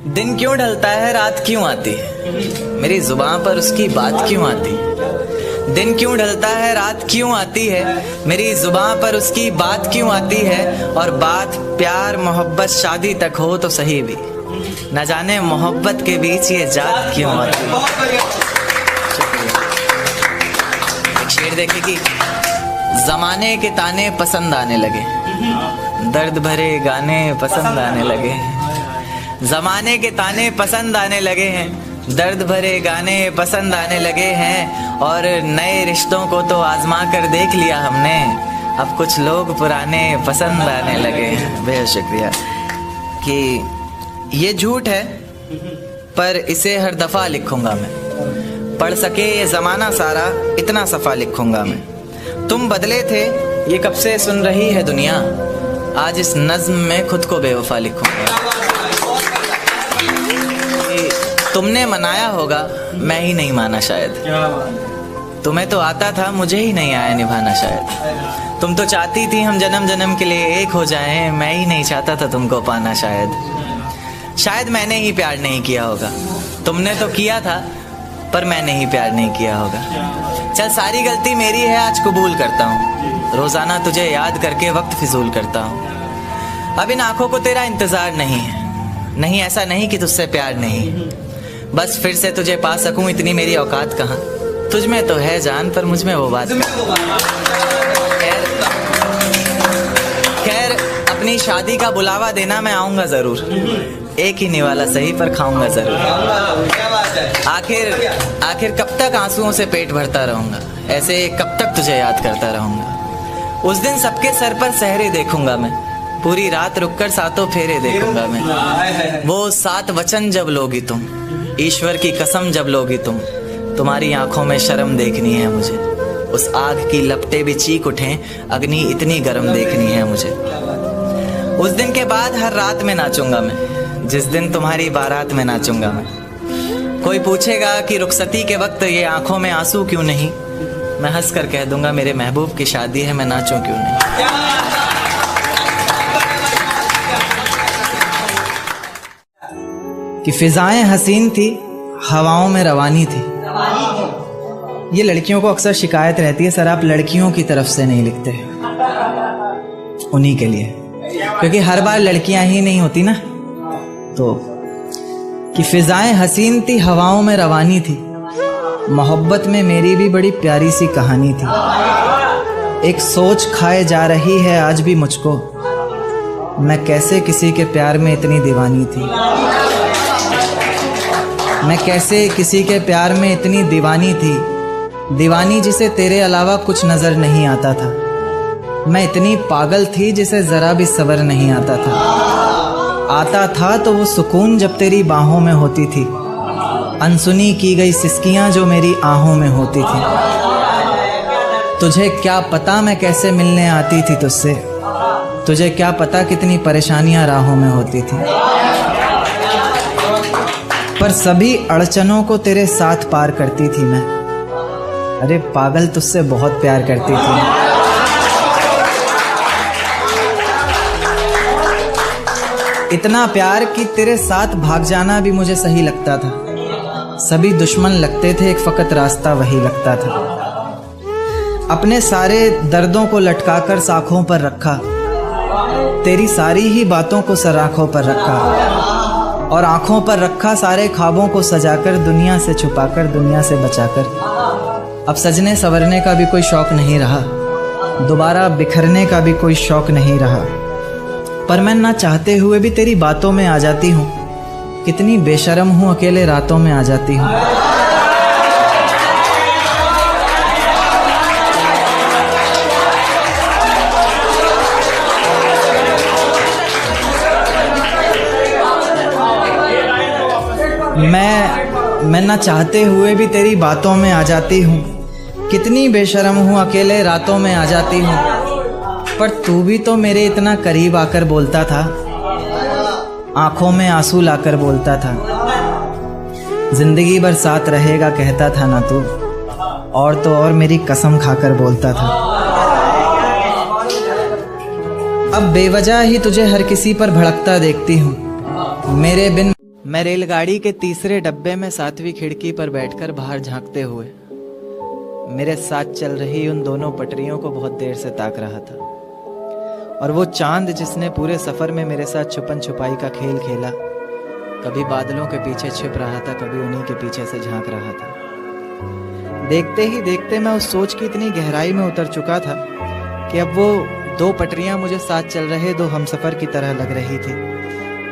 दिन क्यों ढलता है रात क्यों आती है, मेरी जुबान पर उसकी बात क्यों आती है। दिन क्यों ढलता है रात क्यों आती है, मेरी जुबान पर उसकी बात क्यों आती है। और बात प्यार मोहब्बत शादी तक हो तो सही भी, न जाने मोहब्बत के बीच ये जात क्यों आती है। एक शेर देखे कि जमाने के ताने पसंद आने लगे, दर्द भरे गाने पसंद आने लगे। जमाने के ताने पसंद आने लगे हैं, दर्द भरे गाने पसंद आने लगे हैं। और नए रिश्तों को तो आजमा कर देख लिया हमने, अब कुछ लोग पुराने पसंद आने लगे हैं। बेहद शुक्रिया। कि ये झूठ है पर इसे हर दफ़ा लिखूंगा मैं, पढ़ सके ये ज़माना सारा इतना सफ़ा लिखूंगा मैं। तुम बदले थे ये कब से सुन रही है दुनिया, आज इस नज़्म में खुद को बेवफा लिखूंगा। तुमने मनाया होगा मैं ही नहीं माना शायद, तुम्हें तो आता था मुझे ही नहीं आया निभाना शायद। तुम तो चाहती थी हम जन्म जन्म के लिए एक हो जाएं, मैं ही नहीं चाहता था तुमको पाना शायद मैंने ही प्यार नहीं किया होगा। तुमने तो किया था पर मैंने ही प्यार नहीं किया होगा। चल सारी गलती मेरी है आज कबूल करता हूँ, रोज़ाना तुझे याद करके वक्त फिजूल करता हूँ। अब इन आँखों को तेरा इंतज़ार नहीं है, नहीं ऐसा नहीं कि तुझसे प्यार नहीं, बस फिर से तुझे पा सकूं इतनी मेरी औकात कहाँ। तुझ में तो है जान पर मुझ में वो बात। खैर अपनी शादी का बुलावा देना मैं आऊँगा ज़रूर, एक ही निवाला सही पर खाऊंगा ज़रूर। आखिर कब तक आंसुओं से पेट भरता रहूँगा, ऐसे कब तक तुझे याद करता रहूँगा। उस दिन सबके सर पर सहरे देखूंगा मैं, पूरी रात रुककर सातों फेरे देखूंगा मैं। वो 7 वचन जब लोगी तुम, ईश्वर की कसम जब लोगी तुम, तुम्हारी आंखों में शर्म देखनी है मुझे। उस आग की लपटें भी चीख उठें, अग्नि इतनी गर्म देखनी है मुझे। उस दिन के बाद हर रात में नाचूंगा मैं, जिस दिन तुम्हारी बारात में नाचूंगा मैं। कोई पूछेगा कि रुखसती के वक्त ये आंखों में आंसू क्यों नहीं, मैं हंस कर कह दूंगा मेरे महबूब की शादी है, मैं नाचूं क्यों नहीं। कि फिजाएं हसीन थी हवाओं में रवानी थी। ये लड़कियों को अक्सर शिकायत रहती है, सर आप लड़कियों की तरफ से नहीं लिखते, उन्हीं के लिए, क्योंकि हर बार लड़कियां ही नहीं होती ना। तो कि फिजाएं हसीन थी हवाओं में रवानी थी, मोहब्बत में मेरी भी बड़ी प्यारी सी कहानी थी। एक सोच खाए जा रही है आज भी मुझको, मैं कैसे किसी के प्यार में इतनी दीवानी थी। मैं कैसे किसी के प्यार में इतनी दीवानी थी, दीवानी जिसे तेरे अलावा कुछ नज़र नहीं आता था। मैं इतनी पागल थी जिसे ज़रा भी सब्र नहीं आता था तो वो सुकून जब तेरी बाहों में होती थी, अनसुनी की गई सिसकियाँ जो मेरी आहों में होती थी। तुझे क्या पता मैं कैसे मिलने आती थी तुझसे, तुझे क्या पता कितनी परेशानियाँ राहों में होती थी। पर सभी अड़चनों को तेरे साथ पार करती थी मैं, अरे पागल तुझसे बहुत प्यार करती थी। इतना प्यार कि तेरे साथ भाग जाना भी मुझे सही लगता था। सभी दुश्मन लगते थे, एक फ़कत रास्ता वही लगता था। अपने सारे दर्दों को लटकाकर साखों पर रखा, तेरी सारी ही बातों को सराखों पर रखा, और आँखों पर रखा सारे ख्वाबों को सजाकर, दुनिया से छुपाकर दुनिया से बचाकर। अब सजने संवरने का भी कोई शौक़ नहीं रहा, दोबारा बिखरने का भी कोई शौक़ नहीं रहा। पर मैं ना चाहते हुए भी तेरी बातों में आ जाती हूँ, कितनी बेशर्म हूँ अकेले रातों में आ जाती हूँ। मैं ना चाहते हुए भी तेरी बातों में आ जाती हूँ, कितनी बेशर्म हूँ अकेले रातों में आ जाती हूँ। पर तू भी तो मेरे इतना करीब आकर बोलता था, आँखों में आंसू लाकर बोलता था, जिंदगी भर साथ रहेगा कहता था ना तू, और तो और मेरी कसम खाकर बोलता था। अब बेवजह ही तुझे हर किसी पर भड़कता देखती हूँ, मेरे बिन मैं रेलगाड़ी के तीसरे डब्बे में 7वीं खिड़की पर बैठकर बाहर झांकते हुए मेरे साथ चल रही उन दोनों पटरियों को बहुत देर से ताक रहा था। और वो चांद जिसने पूरे सफ़र में मेरे साथ छुपन छुपाई का खेल खेला, कभी बादलों के पीछे छिप रहा था, कभी उन्हीं के पीछे से झांक रहा था। देखते ही देखते मैं उस सोच की इतनी गहराई में उतर चुका था कि अब वो दो पटरियां मुझे साथ चल रहे दो हमसफ़र की तरह लग रही थी,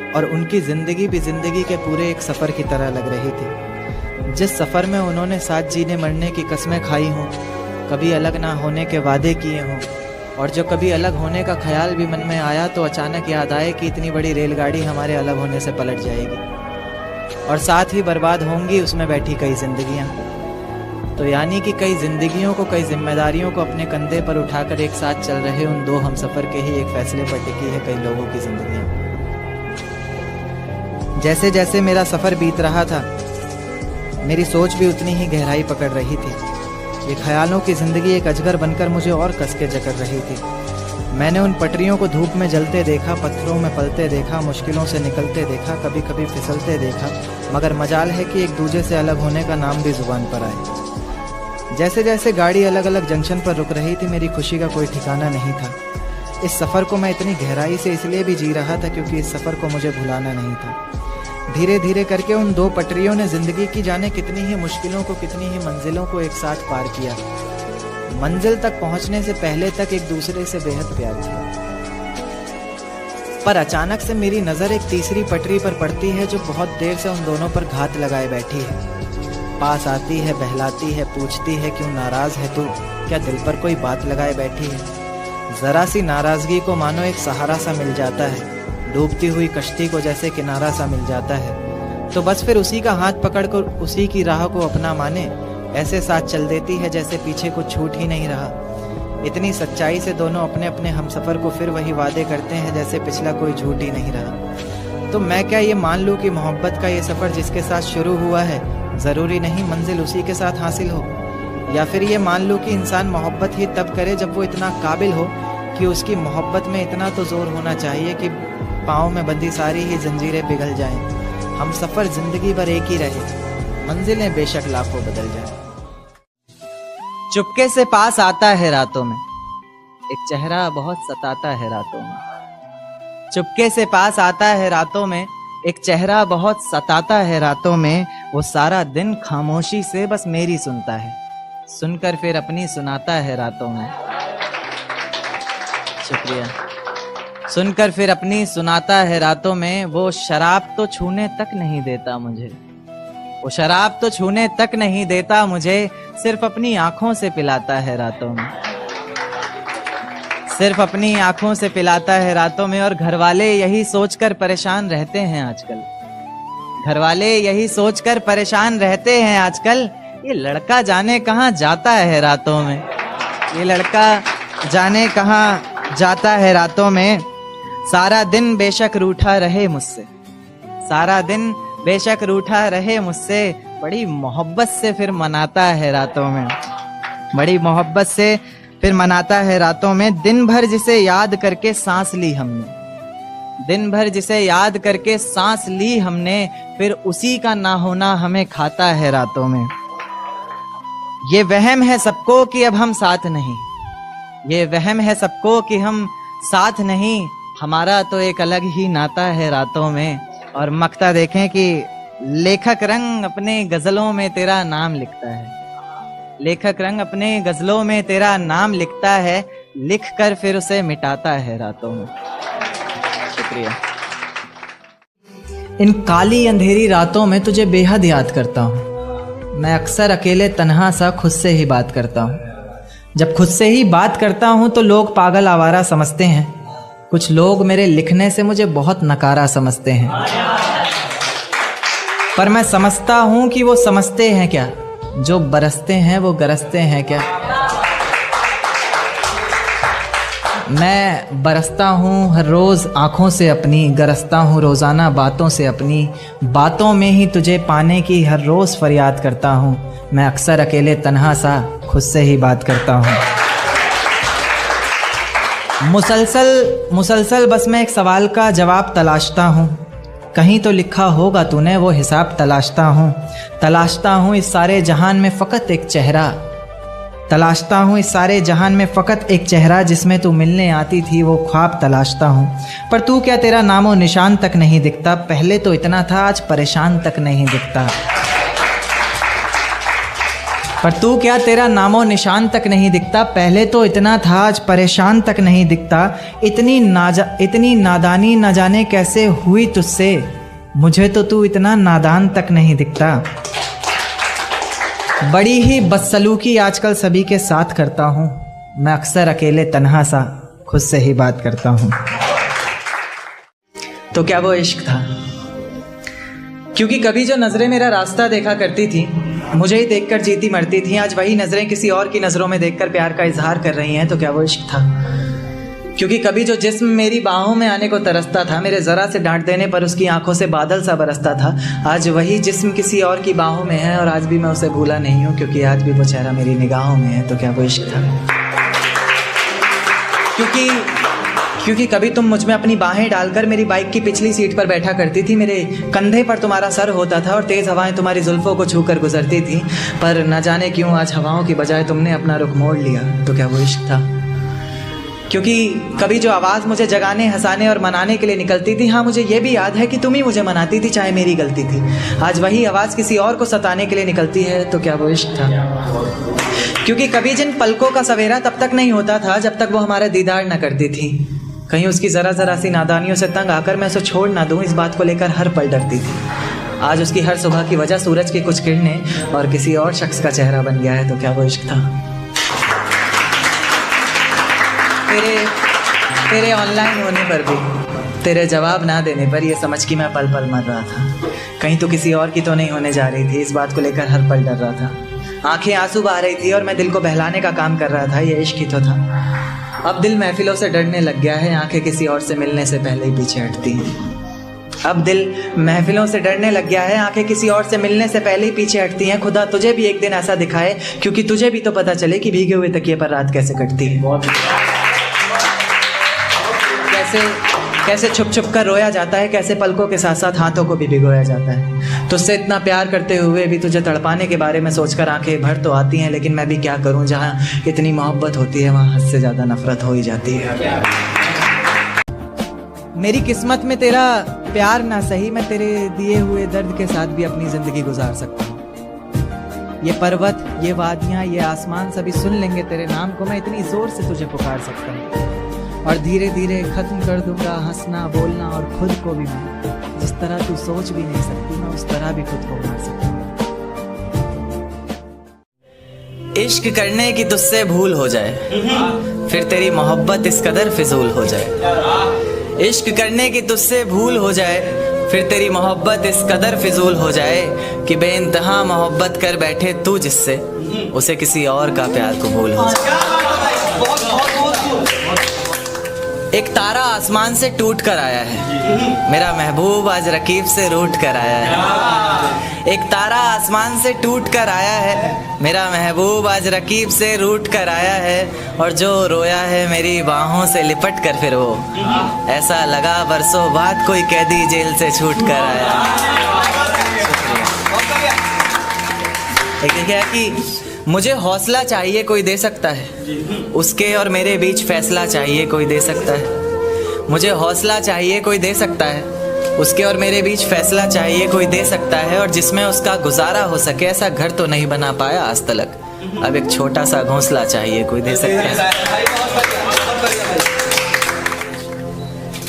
और उनकी ज़िंदगी भी ज़िंदगी के पूरे एक सफ़र की तरह लग रही थी। जिस सफ़र में उन्होंने साथ जीने मरने की कस्में खाई हों, कभी अलग ना होने के वादे किए हों, और जो कभी अलग होने का ख्याल भी मन में आया तो अचानक याद आए कि इतनी बड़ी रेलगाड़ी हमारे अलग होने से पलट जाएगी और साथ ही बर्बाद होंगी उसमें बैठी कई जिंदगियां। तो यानी कि कई जिंदगियों को, कई जिम्मेदारियों को अपने कंधे पर उठाकर एक साथ चल रहे उन दो हमसफ़र के ही एक फैसले पर टिकी है कई लोगों की जिंदगियां। जैसे जैसे मेरा सफ़र बीत रहा था, मेरी सोच भी उतनी ही गहराई पकड़ रही थी। ये ख्यालों की ज़िंदगी एक अजगर बनकर मुझे और कस के जकड़ रही थी। मैंने उन पटरियों को धूप में जलते देखा, पत्थरों में पलते देखा, मुश्किलों से निकलते देखा, कभी कभी फिसलते देखा, मगर मजाल है कि एक दूजे से अलग होने का नाम भी ज़ुबान पर आए। जैसे जैसे गाड़ी अलग अलग जंक्शन पर रुक रही थी, मेरी खुशी का कोई ठिकाना नहीं था। इस सफ़र को मैं इतनी गहराई से इसलिए भी जी रहा था क्योंकि इस सफ़र को मुझे भुलाना नहीं था। धीरे धीरे करके उन दो पटरियों ने ज़िंदगी की जाने कितनी ही मुश्किलों को, कितनी ही मंजिलों को एक साथ पार किया। मंजिल तक पहुंचने से पहले तक एक दूसरे से बेहद प्यार किया। पर अचानक से मेरी नज़र एक तीसरी पटरी पर पड़ती है जो बहुत देर से उन दोनों पर घात लगाए बैठी है। पास आती है, बहलाती है, पूछती है क्यों नाराज़ है तू, क्या दिल पर कोई बात लगाए बैठी है। ज़रा सी नाराज़गी को मानो एक सहारा सा मिल जाता है, डूबती हुई कश्ती को जैसे किनारा सा मिल जाता है, तो बस फिर उसी का हाथ पकड़कर उसी की राह को अपना माने ऐसे साथ चल देती है जैसे पीछे कुछ छूट ही नहीं रहा। इतनी सच्चाई से दोनों अपने अपने हमसफ़र को फिर वही वादे करते हैं जैसे पिछला कोई झूठ ही नहीं रहा। तो मैं क्या ये मान लूँ कि मोहब्बत का ये सफ़र जिसके साथ शुरू हुआ है ज़रूरी नहीं मंजिल उसी के साथ हासिल हो, या फिर ये मान लूँ कि इंसान मोहब्बत ही तब करे जब वो इतना काबिल हो कि उसकी मोहब्बत में इतना तो ज़ोर होना चाहिए कि पाँव में बंधी सारी ही जंजीरें पिघल जाएं। हम सफ़र ज़िंदगी भर एक ही रहे, मंजिलें बेशक लाखों बदल जाएं। चुपके से पास आता है रातों में, एक चेहरा बहुत सताता है रातों में। चुपके से पास आता है रातों में, एक चेहरा बहुत सताता है रातों में। वो सारा दिन खामोशी से बस मेरी सुनता है, सुनकर फिर अपनी सुनाता है रातों में। शुक्रिया। सुनकर फिर अपनी सुनाता है रातों में। वो शराब तो छूने तक नहीं देता मुझे, वो शराब तो छूने तक नहीं देता मुझे, सिर्फ अपनी आंखों से पिलाता है रातों में, सिर्फ अपनी आंखों से पिलाता है रातों में। और घर वाले यही सोचकर परेशान रहते हैं आजकल, घर वाले यही सोचकर परेशान रहते हैं आजकल, ये लड़का जाने कहाँ जाता है रातों में, ये लड़का जाने कहाँ जाता है रातों में। सारा दिन बेशक रूठा रहे मुझसे, सारा दिन बेशक रूठा रहे मुझसे, बड़ी मोहब्बत से फिर मनाता है रातों में, बड़ी मोहब्बत से फिर मनाता है रातों में। दिन भर जिसे याद करके सांस ली हमने, दिन भर जिसे याद करके सांस ली हमने, फिर उसी का ना होना हमें खाता है रातों में। ये वहम है सबको कि अब हम साथ नहीं, ये वहम है सबको कि हम साथ नहीं, हमारा तो एक अलग ही नाता है रातों में। और मक्ता देखें कि लेखक रंग अपने गजलों में तेरा नाम लिखता है, लेखक रंग अपने गजलों में तेरा नाम लिखता है, लिख कर फिर उसे मिटाता है रातों में। शुक्रिया। इन काली अंधेरी रातों में तुझे बेहद याद करता हूँ। मैं अक्सर अकेले तन्हा सा खुद से ही बात करता हूँ। जब खुद से ही बात करता हूँ तो लोग पागल आवारा समझते हैं, कुछ लोग मेरे लिखने से मुझे बहुत नकारा समझते हैं, पर मैं समझता हूँ कि वो समझते हैं क्या, जो बरसते हैं वो गरजते हैं क्या। मैं बरसता हूँ हर रोज़ आँखों से अपनी, गरजता हूँ रोज़ाना बातों से अपनी, बातों में ही तुझे पाने की हर रोज़ फरियाद करता हूँ। मैं अक्सर अकेले तन्हा सा खुद से ही बात करता हूँ। मुसलसल बस मैं एक सवाल का जवाब तलाशता हूँ, कहीं तो लिखा होगा तूने वो हिसाब तलाशता हूँ इस सारे जहान में फ़कत एक चेहरा, तलाशता हूँ इस सारे जहान में फ़कत एक चेहरा, जिसमें तू मिलने आती थी वो ख्वाब तलाशता हूँ। पर तू क्या तेरा नामो निशान तक नहीं दिखता, पहले तो इतना था आज परेशान तक नहीं दिखता। पर तू क्या तेरा नामो निशान तक नहीं दिखता, पहले तो इतना था आज परेशान तक नहीं दिखता। इतनी नादानी न जाने कैसे हुई तुझसे, मुझे तो तू इतना नादान तक नहीं दिखता। बड़ी ही बदसलूकी आजकल सभी के साथ करता हूँ, मैं अक्सर अकेले तन्हा सा खुद से ही बात करता हूँ। तो क्या वो इश्क था? क्योंकि कभी जो नज़रें मेरा रास्ता देखा करती थी, मुझे ही देखकर जीती मरती थी, आज वही नज़रें किसी और की नज़रों में देखकर प्यार का इजहार कर रही हैं। तो क्या वो इश्क था? क्योंकि कभी जो जिस्म मेरी बाहों में आने को तरसता था, मेरे ज़रा से डांट देने पर उसकी आंखों से बादल सा बरसता था, आज वही जिस्म किसी और की बाहों में है और आज भी मैं उसे भूला नहीं हूँ, क्योंकि आज भी वो चेहरा मेरी निगाहों में है। तो क्या वो इश्क था? क्योंकि कभी तुम मुझ में अपनी बाहें डालकर मेरी बाइक की पिछली सीट पर बैठा करती थी, मेरे कंधे पर तुम्हारा सर होता था और तेज़ हवाएं तुम्हारी जुल्फ़ों को छूकर गुजरती थी, पर न जाने क्यों आज हवाओं की बजाय तुमने अपना रुख मोड़ लिया। तो क्या वो इश्क था? क्योंकि कभी जो आवाज़ मुझे जगाने, हंसाने और मनाने के लिए निकलती थी, हाँ मुझे ये भी याद है कि तुम ही मुझे मनाती थी चाहे मेरी गलती थी, आज वही आवाज़ किसी और को सताने के लिए निकलती है। तो क्या वो इश्क था? क्योंकि कभी जिन पलकों का सवेरा तब तक नहीं होता था जब तक वो हमारा दीदार न करती थी, कहीं उसकी ज़रा सी नादानियों से तंग आकर मैं उसे छोड़ ना दूँ, इस बात को लेकर हर पल डरती थी। आज उसकी हर सुबह की वजह सूरज की कुछ किरणें और किसी और शख्स का चेहरा बन गया है। तो क्या वो इश्क था? तेरे ऑनलाइन होने पर भी, तेरे जवाब ना देने पर ये समझ कि मैं पल पल मर रहा था, कहीं तो किसी और की तो नहीं होने जा रही थी, इस बात को लेकर हर पल डर रहा था। आंखें आंसू बहा रही थी और मैं दिल को बहलाने का काम कर रहा था, ये इश्क ही तो था। अब दिल महफिलों से डरने लग गया है, आंखें किसी और से मिलने से पहले ही पीछे हटती हैं। अब दिल महफिलों से डरने लग गया है, आंखें किसी और से मिलने से पहले ही पीछे हटती हैं। खुदा तुझे भी एक दिन ऐसा दिखाए, क्योंकि तुझे भी तो पता चले कि भीगे हुए तकिए पर रात कैसे कटती है। कैसे छुप छुप कर रोया जाता है, कैसे पलकों के साथ साथ हाथों को भी भिगोया जाता है। तुझसे इतना प्यार करते हुए भी तुझे तड़पाने के बारे में सोचकर आंखें भर तो आती हैं, लेकिन मैं भी क्या करूं, जहां इतनी मोहब्बत होती है वहां हद से ज़्यादा नफरत हो ही जाती है। मेरी किस्मत में तेरा प्यार ना सही, मैं तेरे दिए हुए दर्द के साथ भी अपनी ज़िंदगी गुजार सकता हूँ। ये पर्वत, ये वादियाँ, ये आसमान सभी सुन लेंगे तेरे नाम को, मैं इतनी ज़ोर से तुझे पुकार सकता हूँ। और धीरे धीरे ख़त्म कर दूंगा हंसना बोलना, और खुद को भी मैं जिस तरह तू सोच भी नहीं सकती, मैं उस तरह भी खुद को मार सकता हूँ। इश्क करने की तुझसे भूल हो जाए, फिर तेरी मोहब्बत इस कदर फिजूल हो जाए। इश्क करने की तुझसे भूल हो जाए, फिर तेरी मोहब्बत इस कदर फिजूल हो जाए कि बेइंतहा मोहब्बत कर बैठे तू जिससे, उसे किसी और का प्यार कबूल हो जाए। एक तारा आसमान से टूट कर आया है, मेरा महबूब आज रकीब से रूठ कर आया है। एक तारा आसमान से टूट कर आया है, मेरा महबूब आज रकीब से रूठ कर आया है। और जो रोया है मेरी बाहों से लिपट कर, फिर वो ऐसा लगा बरसों बाद कोई कैदी जेल से छूट कर आया। एक क्या कि मुझे हौसला चाहिए कोई दे सकता है, उसके और मेरे बीच फैसला चाहिए कोई दे सकता है। मुझे हौसला चाहिए कोई दे सकता है, उसके और मेरे बीच फैसला चाहिए कोई दे सकता है। और जिसमें उसका गुजारा हो सके, ऐसा घर तो नहीं बना पाया आज तलक, अब एक छोटा सा घोंसला चाहिए कोई दे सकता है।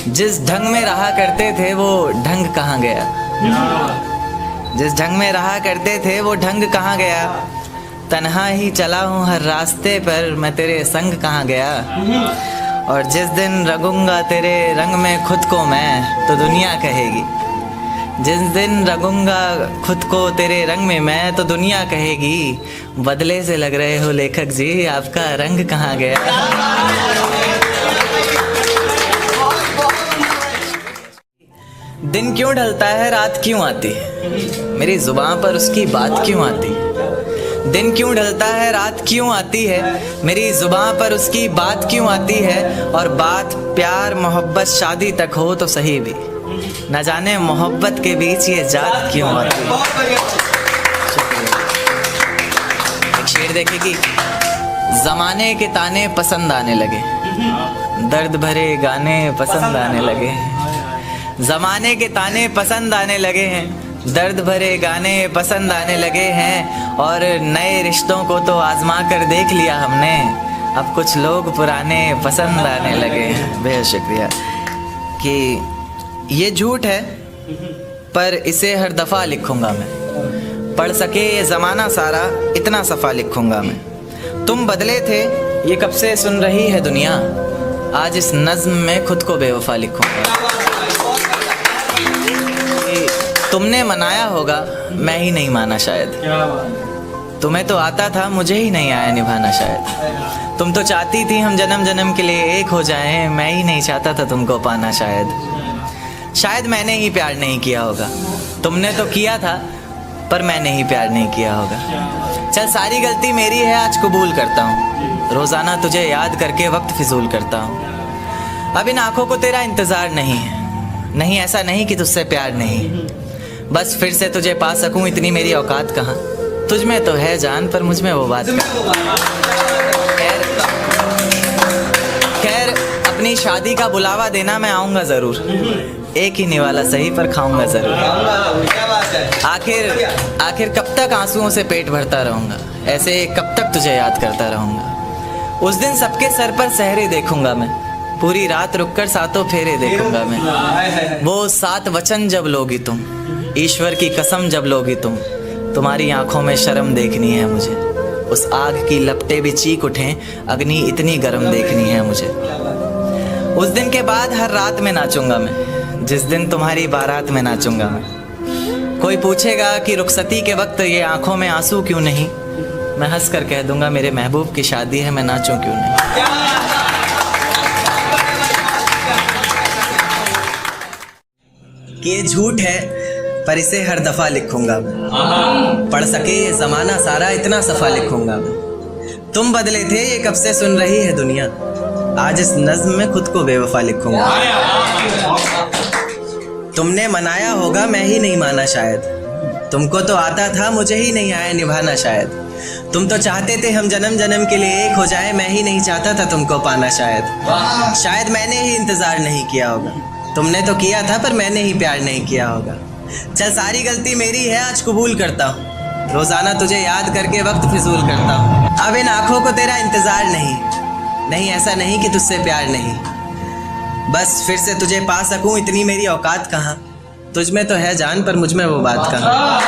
जिस ढंग में रहा करते थे वो ढंग कहाँ गया, जिस ढंग में रहा करते थे वो ढंग कहाँ गया। तन्हा ही चला हूँ हर रास्ते पर, मैं तेरे संग कहाँ गया। और जिस दिन रंगूंगा तेरे रंग में खुद को मैं, तो दुनिया कहेगी, जिस दिन रंगूंगा खुद को तेरे रंग में मैं, तो दुनिया कहेगी बदले से लग रहे हो लेखक जी, आपका रंग कहाँ गया। दिन क्यों ढलता है रात क्यों आती है, मेरी जुबान पर उसकी बात क्यों आती है। दिन क्यों ढलता है रात क्यों आती है, मेरी जुबान पर उसकी बात क्यों आती है। और बात प्यार मोहब्बत शादी तक हो तो सही भी, न जाने मोहब्बत के बीच ये जात क्यों आती है। एक शेर देखे कि जमाने के ताने पसंद आने लगे, दर्द भरे गाने पसंद आने लगे। जमाने के ताने पसंद आने लगे हैं, दर्द भरे गाने पसंद आने लगे हैं। और नए रिश्तों को तो आजमा कर देख लिया हमने, अब कुछ लोग पुराने पसंद आने लगे हैं। बेहद शुक्रिया। कि ये झूठ है पर इसे हर दफ़ा लिखूंगा मैं, पढ़ सके ये ज़माना सारा इतना सफ़ा लिखूंगा मैं। तुम बदले थे ये कब से सुन रही है दुनिया, आज इस नज़्म में खुद को बेवफा लिखूंगा। तुमने मनाया होगा मैं ही नहीं माना शायद, तुम्हें तो आता था मुझे ही नहीं आया निभाना शायद। तुम तो चाहती थी हम जन्म जन्म के लिए एक हो जाएं, मैं ही नहीं चाहता था तुमको पाना शायद मैंने ही प्यार नहीं किया होगा। तुमने तो किया था पर मैंने ही प्यार नहीं किया होगा। चल सारी गलती मेरी है आज कबूल करता हूँ, रोज़ाना तुझे याद करके वक्त फिजूल करता हूँ। अब इन आँखों को तेरा इंतज़ार नहीं है, नहीं ऐसा नहीं कि तुझसे प्यार नहीं, बस फिर से तुझे पा सकूं इतनी मेरी औकात कहाँ। तुझ में तो है जान पर मुझ में वो बात खैर अपनी शादी का बुलावा देना मैं आऊँगा ज़रूर, एक ही निवाला सही पर खाऊंगा ज़रूर। आखिर कब तक आंसुओं से पेट भरता रहूँगा, ऐसे कब तक तुझे याद करता रहूँगा। उस दिन सबके सर पर सहरे देखूंगा मैं, पूरी रात रुककर सातों फेरे देखूंगा मैं। वो 7 वचन जब लोगी तुम, ईश्वर की कसम जब लोगी तुम, तुम्हारी आंखों में शर्म देखनी है मुझे। उस आग की लपटें भी चीख उठें, अग्नि इतनी गर्म देखनी है मुझे। उस दिन के बाद हर रात में नाचूंगा मैं, जिस दिन तुम्हारी बारात में नाचूंगा मैं। कोई पूछेगा कि रुखसती के वक्त ये आंखों में आंसू क्यों नहीं, मैं हंस कर कह दूंगा मेरे महबूब की शादी है, मैं नाचूं क्यों नहीं। कि ये झूठ है पर इसे हर दफ़ा लिखूंगा मैं, पढ़ सके ये ज़माना सारा इतना सफ़ा लिखूंगा मैं। तुम बदले थे ये कब से सुन रही है दुनिया, आज इस नज़्म में खुद को बेवफा लिखूंगा। तुमने मनाया होगा मैं ही नहीं माना शायद, तुमको तो आता था मुझे ही नहीं आया निभाना शायद। तुम तो चाहते थे हम जन्म जन्म के लिए एक हो जाए, मैं ही नहीं चाहता था तुमको पाना शायद मैंने ही इंतज़ार नहीं किया होगा। तुमने तो किया था पर मैंने ही प्यार नहीं किया होगा। चल सारी गलती मेरी है आज कबूल करता हूँ, रोज़ाना तुझे याद करके वक्त फिजूल करता हूँ। अब इन आँखों को तेरा इंतज़ार नहीं ऐसा नहीं कि तुझसे प्यार नहीं, बस फिर से तुझे पा सकूँ इतनी मेरी औकात कहाँ। तुझ में तो है जान पर मुझ में वो बात कहाँ।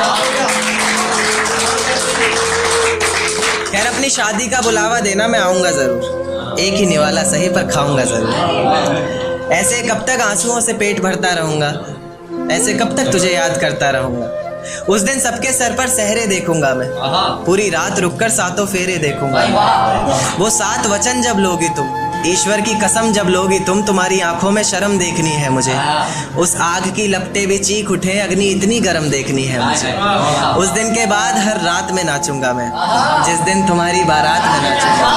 खैर अपनी शादी का बुलावा देना मैं आऊँगा ज़रूर, एक ही निवाला सही पर खाऊँगा ज़रूर। ऐसे कब तक आंसुओं से पेट भरता रहूँगा, ऐसे कब तक तुझे याद करता रहूँगा। उस दिन सबके सर पर सहरे देखूंगा मैं, पूरी रात रुककर सातों फेरे देखूंगा। वो 7 वचन जब लोगी तुम, ईश्वर की कसम जब लोगी तुम, तुम्हारी आंखों में शर्म देखनी है मुझे। उस आग की लपटें भी चीख उठे, अग्नि इतनी गर्म देखनी है मुझे। उस दिन के बाद हर रात में नाचूंगा मैं, जिस दिन तुम्हारी बारात में नाचूंगा।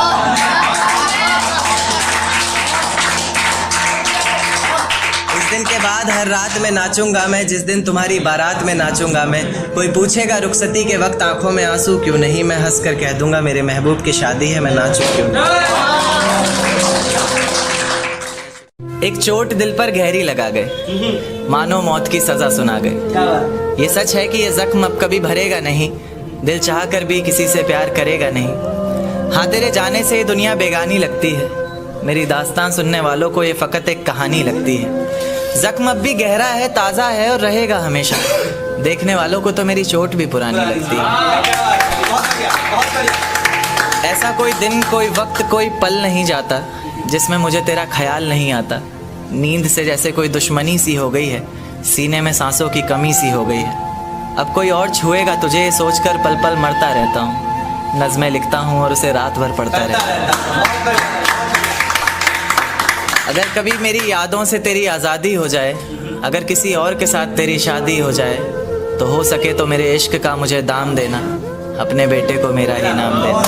दिन के बाद हर रात में नाचूंगा मैं, जिस दिन तुम्हारी बारात में नाचूंगा मैं। कोई पूछेगा रुखसती के वक्त आंखों में आंसू क्यों नहीं, मैं हंस कर कह दूंगा मेरे महबूब की शादी है, मैं नाचूं क्यों नहीं। एक चोट दिल पर गहरी लगा गए, मानो मौत की सजा सुना गए। ये सच है कि ये जख्म अब कभी भरेगा नहीं, दिल चाह कर भी किसी से प्यार करेगा नहीं। हाँ तेरे जाने से ये दुनिया बेगानी लगती है, मेरी दास्तान सुनने वालों को ये फ़कत एक कहानी लगती है। जख्म अब भी गहरा है, ताज़ा है और रहेगा हमेशा, देखने वालों को तो मेरी चोट भी पुरानी लगती है। ऐसा कोई दिन, कोई वक्त, कोई पल नहीं जाता जिसमें मुझे तेरा ख्याल नहीं आता। नींद से जैसे कोई दुश्मनी सी हो गई है, सीने में सांसों की कमी सी हो गई है। अब कोई और छुएगा तुझे सोचकर पल पल मरता रहता हूँ। नज़्में लिखता हूँ और उसे रात भर पढ़ता रहता हूँ। अगर कभी मेरी यादों से तेरी आज़ादी हो जाए, अगर किसी और के साथ तेरी शादी हो जाए, तो हो सके तो मेरे इश्क का मुझे दाम देना, अपने बेटे को मेरा ही नाम देना।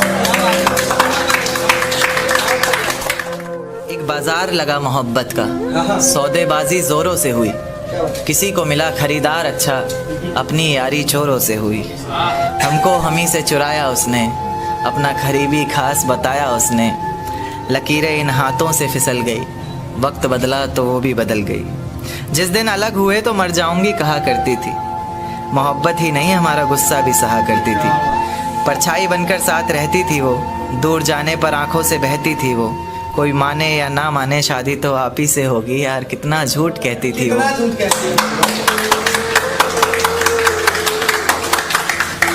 एक बाजार लगा मोहब्बत का, सौदेबाजी ज़ोरों से हुई, किसी को मिला खरीदार अच्छा, अपनी यारी चोरों से हुई। हमको हमी से चुराया उसने, अपना करीबी खास बताया उसने। लकीरें इन हाथों से फिसल गई, वक्त बदला तो वो भी बदल गई। जिस दिन अलग हुए तो मर जाऊंगी कहा करती थी। मोहब्बत ही नहीं हमारा गुस्सा भी सहा करती थी। परछाई बनकर साथ रहती थी वो, दूर जाने पर आंखों से बहती थी वो। कोई माने या ना माने शादी तो आप ही से होगी यार, कितना झूठ कहती थी वो।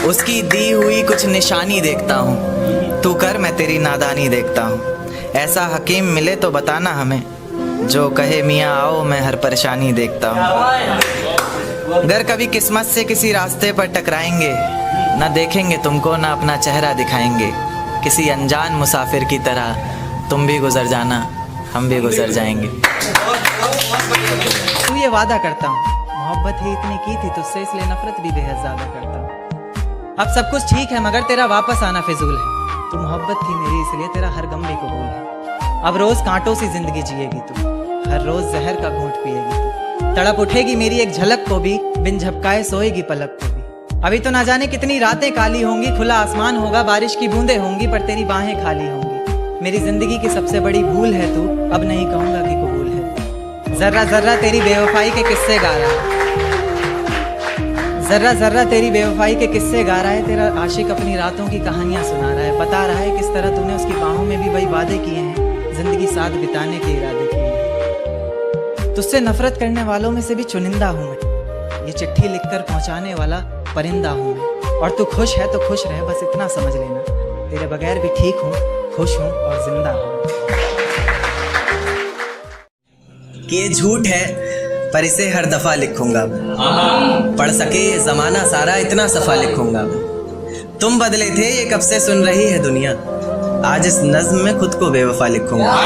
उसकी दी हुई कुछ निशानी देखता हूँ, तू कर मैं तेरी नादानी देखता हूँ। ऐसा हकीम मिले तो बताना हमें, जो कहे मियाँ आओ मैं हर परेशानी देखता हूँ। अगर कभी किस्मत से किसी रास्ते पर टकराएंगे, ना देखेंगे तुमको ना अपना चेहरा दिखाएंगे। किसी अनजान मुसाफिर की तरह तुम भी गुजर जाना, हम भी गुजर जाएंगे। तू ये वादा करता हूँ, मोहब्बत ही इतनी की थी तुझसे, इसलिए नफरत भी बेहद ज्यादा करता हूँ। अब सब कुछ ठीक है मगर तेरा वापस आना फिजूल है। तू मोहब्बत थी मेरी इसलिए तेरा हर गम भी कबूल है। अब रोज कांटों सी जिंदगी जिएगी तू, हर रोज जहर का घूंट पिएगी तू। तड़प उठेगी मेरी एक झलक को भी, बिन झपकाए सोएगी पलक को भी। अभी तो ना जाने कितनी रातें काली होंगी, खुला आसमान होगा बारिश की बूंदें होंगी, पर तेरी बाहें खाली होंगी। मेरी जिंदगी की सबसे बड़ी भूल है तू, अब नहीं कहूंगा कि कबूल है। जर्रा जर्रा तेरी बेवफाई के किस्से गा रहा है, जर्रा जर्रा तेरी बेवफाई के किस्से गा रहा है। तेरा आशिक अपनी रातों की कहानियां सुना रहा है, बता रहा है किस तरह तूने उसकी बाहों में भी वही वादे किए हैं, जिंदगी साथ बिताने के इरादे किए हैं। तुझसे नफरत करने वालों में से भी चुनिंदा हूँ मैं, ये चिट्ठी लिखकर पहुंचाने वाला परिंदा हूँ मैं। और तू खुश है तो खुश रहे, बस इतना समझ लेना, तेरे बगैर भी ठीक हूँ, खुश हूँ और जिंदा हूँ। कि ये झूठ है पर इसे हर दफा लिखूंगा मैं, पढ़ सके ये जमाना सारा इतना सफा लिखूंगा मैं। तुम बदले थे ये कब से सुन रही है दुनिया, आज इस नज्म में खुद को बेवफा लिखूंगा।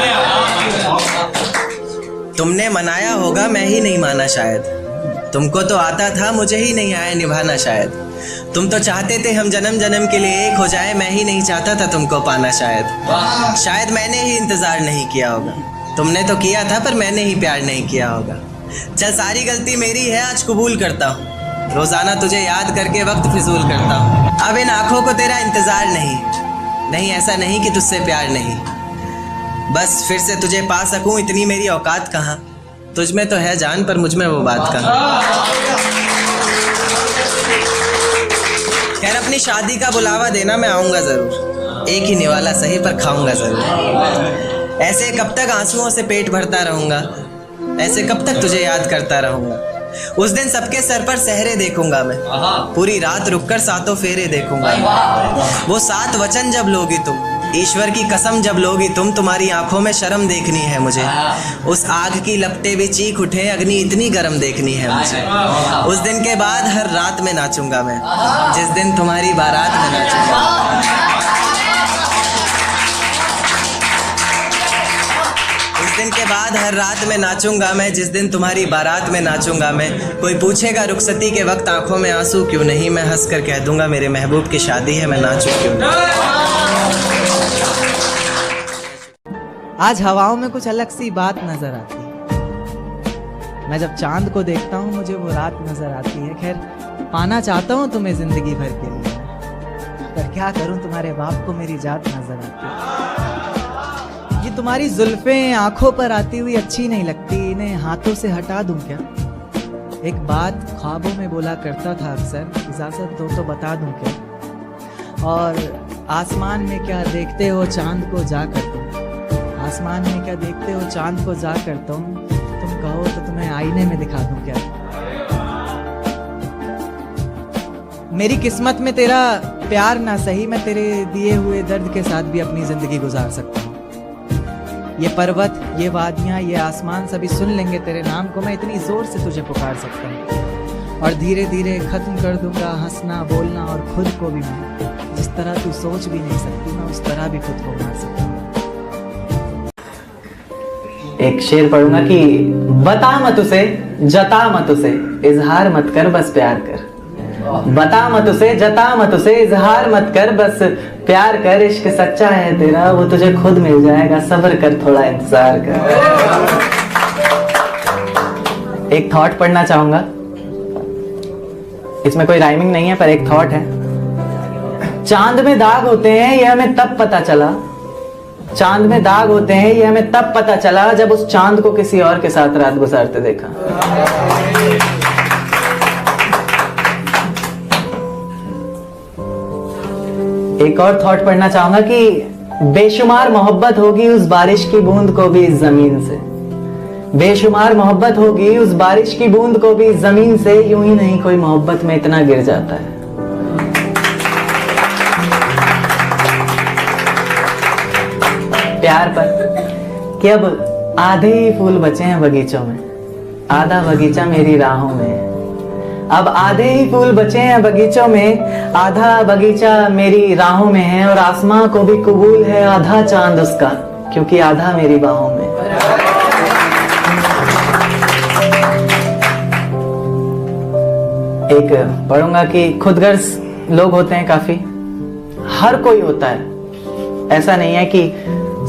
तुमने मनाया होगा मैं ही नहीं माना शायद, तुमको तो आता था मुझे ही नहीं आया निभाना शायद। तुम तो चाहते थे हम जन्म जन्म के लिए एक हो जाए, मैं ही नहीं चाहता था तुमको पाना शायद। शायद मैंने ही इंतजार नहीं किया होगा, तुमने तो किया था पर मैंने ही प्यार नहीं किया होगा। चल सारी गलती मेरी है आज कबूल करता हूँ, रोजाना तुझे याद करके वक्त फिजूल करता हूँ। अब इन आंखों को तेरा इंतजार नहीं, ऐसा नहीं कि तुझसे प्यार नहीं, बस फिर से तुझे पा सकूं इतनी मेरी औकात कहाँ। तुझ में तो है जान पर मुझ में वो बात कहाँ। खैर अपनी शादी का बुलावा देना मैं आऊँगा ज़रूर, एक ही निवाला सही पर खाऊंगा ज़रूर। ऐसे कब तक आंसुओं से पेट भरता रहूँगा, ऐसे कब तक तुझे याद करता रहूँगा। उस दिन सबके सर पर सहरे देखूंगा मैं, पूरी रात रुककर सातों फेरे देखूंगा। वो 7 वचन जब लोगी तुम, ईश्वर की कसम जब लोगी तुम, तुम्हारी आंखों में शर्म देखनी है मुझे। उस आग की लपटें भी चीख उठे, अग्नि इतनी गर्म देखनी है मुझे। उस दिन के बाद हर रात में नाचूंगा मैं, जिस दिन तुम्हारी बारात में नाचूंगा। उस दिन के बाद हर रात में नाचूंगा मैं, जिस दिन तुम्हारी बारात में नाचूंगा मैं। कोई पूछेगा रुखसती के वक्त आंखों में आंसू क्यों नहीं, मैं हंस कर कह दूंगा मेरे महबूब की शादी है, मैं नाचूं क्यों नहीं। आज हवाओं में कुछ अलग सी बात नजर आती है, मैं जब चांद को देखता हूँ मुझे वो रात नजर आती है। खैर पाना चाहता हूँ तुम्हें जिंदगी भर के लिए, पर क्या करूँ तुम्हारे बाप को मेरी जात नजर आती है। ये तुम्हारी जुल्फें आंखों पर आती हुई अच्छी नहीं लगती, इन्हें हाथों से हटा दूं क्या। एक बात ख्वाबों में बोला करता था अक्सर, इजाजत दो तो बता दूं क्या। और आसमान में क्या देखते हो चांद को जा कर तुम, आसमान में क्या देखते हो चांद को जा कर तुम कहो तो तुम्हें आईने में दिखा दूं क्या। मेरी किस्मत में तेरा प्यार ना सही, मैं तेरे दिए हुए दर्द के साथ भी अपनी जिंदगी गुजार सकता हूँ। ये पर्वत, ये वादियाँ, ये आसमान सभी सुन लेंगे तेरे नाम को, मैं इतनी जोर से तुझे पुकार सकता हूँ। और धीरे धीरे खत्म कर दूंगा हंसना बोलना, और खुद को भी मैं जिस तरह तू सोच भी नहीं सकती, मैं उस तरह भी खुद को मार सकता हूँ। एक शेर पढ़ूंगा कि बता मत उसे, जता मत उसे, इजहार मत कर बस प्यार कर। बता मत उसे, जता मत उसे, इजहार मत कर बस प्यार कर। इश्क सच्चा है तेरा वो तुझे खुद मिल जाएगा, सब्र कर थोड़ा इंतजार कर। एक थॉट पढ़ना चाहूंगा। इसमें कोई राइमिंग नहीं है पर एक थॉट है। चांद में दाग होते हैं ये हमें तब पता चला, चांद में दाग होते हैं ये हमें तब पता चला जब उस चांद को किसी और के साथ रात गुजारते देखा। एक और थॉट पढ़ना चाहूंगा कि बेशुमार मोहब्बत होगी उस बारिश की बूंद को भी इस जमीन से, बेशुमार मोहब्बत होगी उस बारिश की बूंद को भी इस जमीन से, यूं ही नहीं कोई मोहब्बत में इतना गिर जाता है। प्यार पर कि अब आधे ही फूल बचे हैं बगीचों में, आधा बगीचा मेरी राहों में है। अब आधे ही फूल बचे हैं बगीचों में, आधा बगीचा मेरी राहों में है। और आसमां को भी कबूल है आधा चांद उसका, क्योंकि आधा मेरी बाहों में। एक पढ़ूंगा कि खुदगर्ज लोग होते हैं काफी, हर कोई होता है, ऐसा नहीं है कि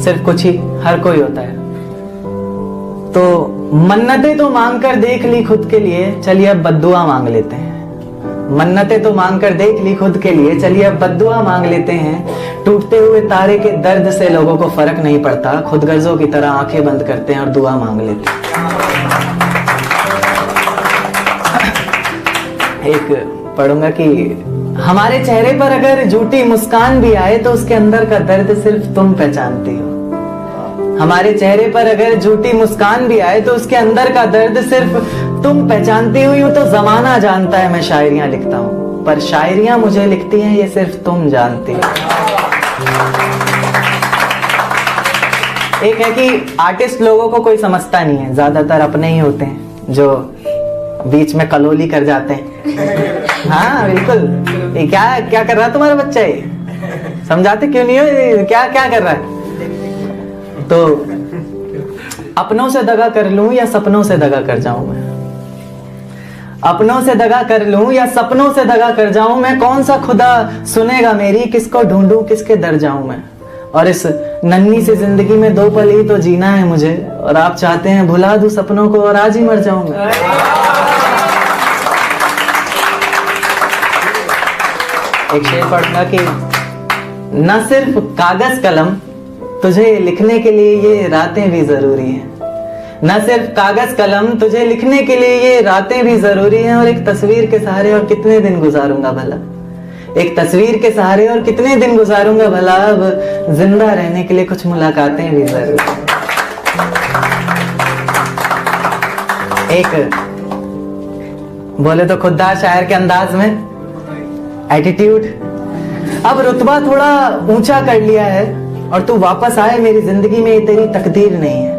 सिर्फ कुछ ही, हर कोई होता है। तो मन्नतें तो मांग कर देख ली खुद के लिए, चलिए अब बद्दुआ मांग लेते हैं। मन्नतें तो मांग कर देख ली खुद के लिए, चलिए अब बद्दुआ मांग लेते हैं। टूटते हुए तारे के दर्द से लोगों को फर्क नहीं पड़ता, खुदगर्जों की तरह आंखें बंद करते हैं और दुआ मांग लेते हैं। एक पढ़ूंगा कि हमारे चेहरे पर अगर झूठी मुस्कान भी आए तो उसके अंदर का दर्द सिर्फ तुम पहचानती हो। हमारे चेहरे पर अगर झूठी मुस्कान भी आए तो उसके अंदर का दर्द सिर्फ तुम पहचानती हो। यूं तो जमाना जानता है मैं शायरियां लिखता हूं, पर शायरियां मुझे लिखती हैं ये सिर्फ तुम जानती हो। एक है कि आर्टिस्ट लोगों को कोई समझता नहीं है, ज्यादातर अपने ही होते हैं जो बीच में कलोली कर जाते हैं। हाँ बिल्कुल, ये क्या क्या कर रहा है तुम्हारा बच्चा, ये समझाते क्यों नहीं हो, क्या क्या कर रहा है। तो अपनों से दगा कर लूं या सपनों से दगा कर जाऊं मैं, अपनों से दगा कर लूं या सपनों से दगा कर जाऊं मैं। कौन सा खुदा सुनेगा मेरी, किसको ढूंढूं किसके दर जाऊं मैं। और इस नन्ही सी जिंदगी में 2 पल ही तो जीना है मुझे, और आप चाहते हैं भुला दूं सपनों को और आज ही मर जाऊं मैं। एक शेर पढ़ूंगा कि न सिर्फ कागज कलम, तुझे लिखने के लिए ये रातें भी जरूरी हैं। न सिर्फ कागज कलम, तुझे लिखने के लिए ये रातें भी जरूरी हैं। और एक तस्वीर के सहारे और कितने दिन गुजारूंगा भला, एक तस्वीर के सहारे और कितने दिन गुजारूंगा भला। अब जिंदा रहने के लिए कुछ मुलाकातें भी जरूरी हैं। एक बोले तो खुददार शायर के अंदाज में एटीट्यूड, अब रुतबा थोड़ा ऊंचा कर लिया है और तू वापस आए मेरी जिंदगी में, ये तेरी तकदीर नहीं है।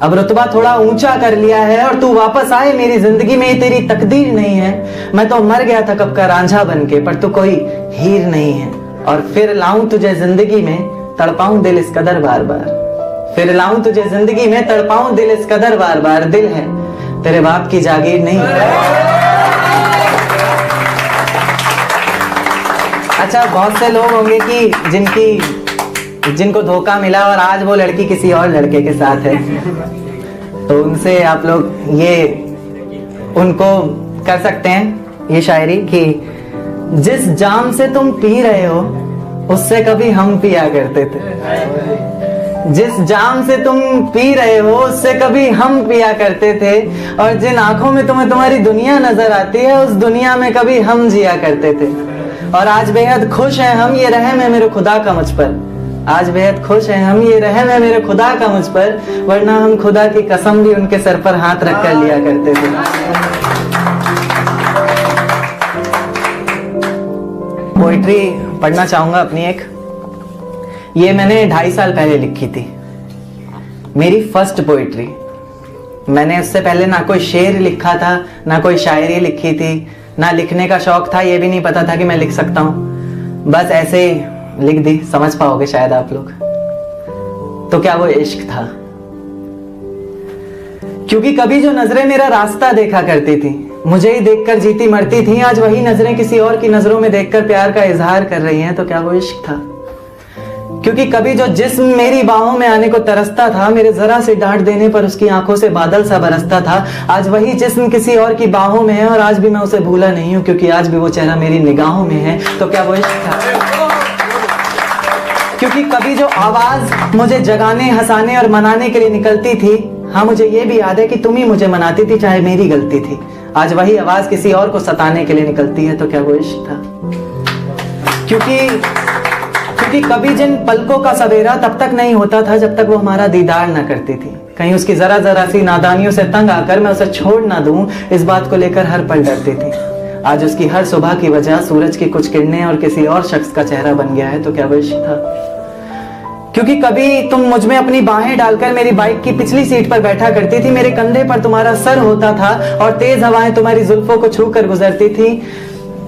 अब रुतबा थोड़ा ऊंचा कर लिया है और तू वापस आए मेरी जिंदगी में, ये तेरी तकदीर नहीं है। मैं तो मर गया था कब का रांझा बनके, पर तू कोई हीर नहीं है। और फिर लाऊं तुझे जिंदगी में, तड़पाऊं दिल इस कदर बार बार। फिर लाऊं तुझे जिंदगी में, तड़पाऊं दिल इस कदर बार बार। दिल है तेरे बाप की जागीर नहीं है। अच्छा, बहुत से लोग होंगे कि जिनको धोखा मिला और आज वो लड़की किसी और लड़के के साथ है, तो उनसे आप लोग ये उनको कर सकते हैं ये शायरी कि जिस जाम से तुम पी रहे हो उससे कभी हम पिया करते थे। जिस जाम से तुम पी रहे हो उससे कभी हम पिया करते थे। और जिन आंखों में तुम्हें तुम्हारी दुनिया नजर आती है उस दुनिया में कभी हम जिया करते थे। और आज बेहद खुश हैं हम, ये रहम है मेरे खुदा का मुझ पर। आज बेहद खुश हैं हम, ये रहम है मेरे खुदा का मुझ पर, वरना हम खुदा की कसम भी उनके सर पर हाथ रख कर लिया करते थे। पोइट्री पढ़ना चाहूंगा अपनी एक, ये मैंने 2.5 साल पहले लिखी थी, मेरी फर्स्ट पोइट्री। मैंने उससे पहले ना कोई शेर लिखा था, ना कोई शायरी लिखी थी, ना लिखने का शौक था, ये भी नहीं पता था कि मैं लिख सकता हूं। बस ऐसे लिख दी, समझ पाओगे शायद आप लोग। तो क्या वो इश्क था? क्योंकि कभी जो नजरें मेरा रास्ता देखा करती थी, मुझे ही देखकर जीती मरती थी, आज वही नजरें किसी और की नजरों में देखकर प्यार का इजहार कर रही हैं। तो क्या वो इश्क था? क्योंकि कभी जो जिस्म मेरी बाहों में आने को तरसता था, मेरे जरा से डांट देने पर उसकी आंखों से बादल सा बरसता था, आज वही जिस्म किसी और की बाहों में है और आज भी मैं उसे भूला नहीं हूं, क्योंकि आज भी वो चेहरा मेरी निगाहों में है। तो क्या वो इश्क था? क्योंकि कभी जो आवाज मुझे जगाने, हंसाने और मनाने के लिए निकलती थी, हाँ मुझे ये भी याद है कि तुम ही मुझे मनाती थी चाहे मेरी गलती थी, आज वही आवाज किसी और को सताने के लिए निकलती है। तो क्या वो इश्क था? क्योंकि कभी जिन पलकों का सवेरा तब तक नहीं होता था जब तक वो हमारा दीदार ना करती थी, कहीं उसकी जरा जरा सी नादानियों से तंग आकर मैं उसे छोड़ ना दूं, इस बात को लेकर हर पल डरती थी। आज उसकी हर सुबह की वजह सूरज की कुछ किरणें और किसी और शख्स का चेहरा बन गया है। तो क्या वो इश्क था? क्योंकि कभी तुम मुझ में अपनी बाहें डालकर मेरी बाइक की पिछली सीट पर बैठा करती थी, मेरे कंधे पर तुम्हारा सर होता था और तेज हवाएं तुम्हारी जुल्फों को छू कर गुजरती थी,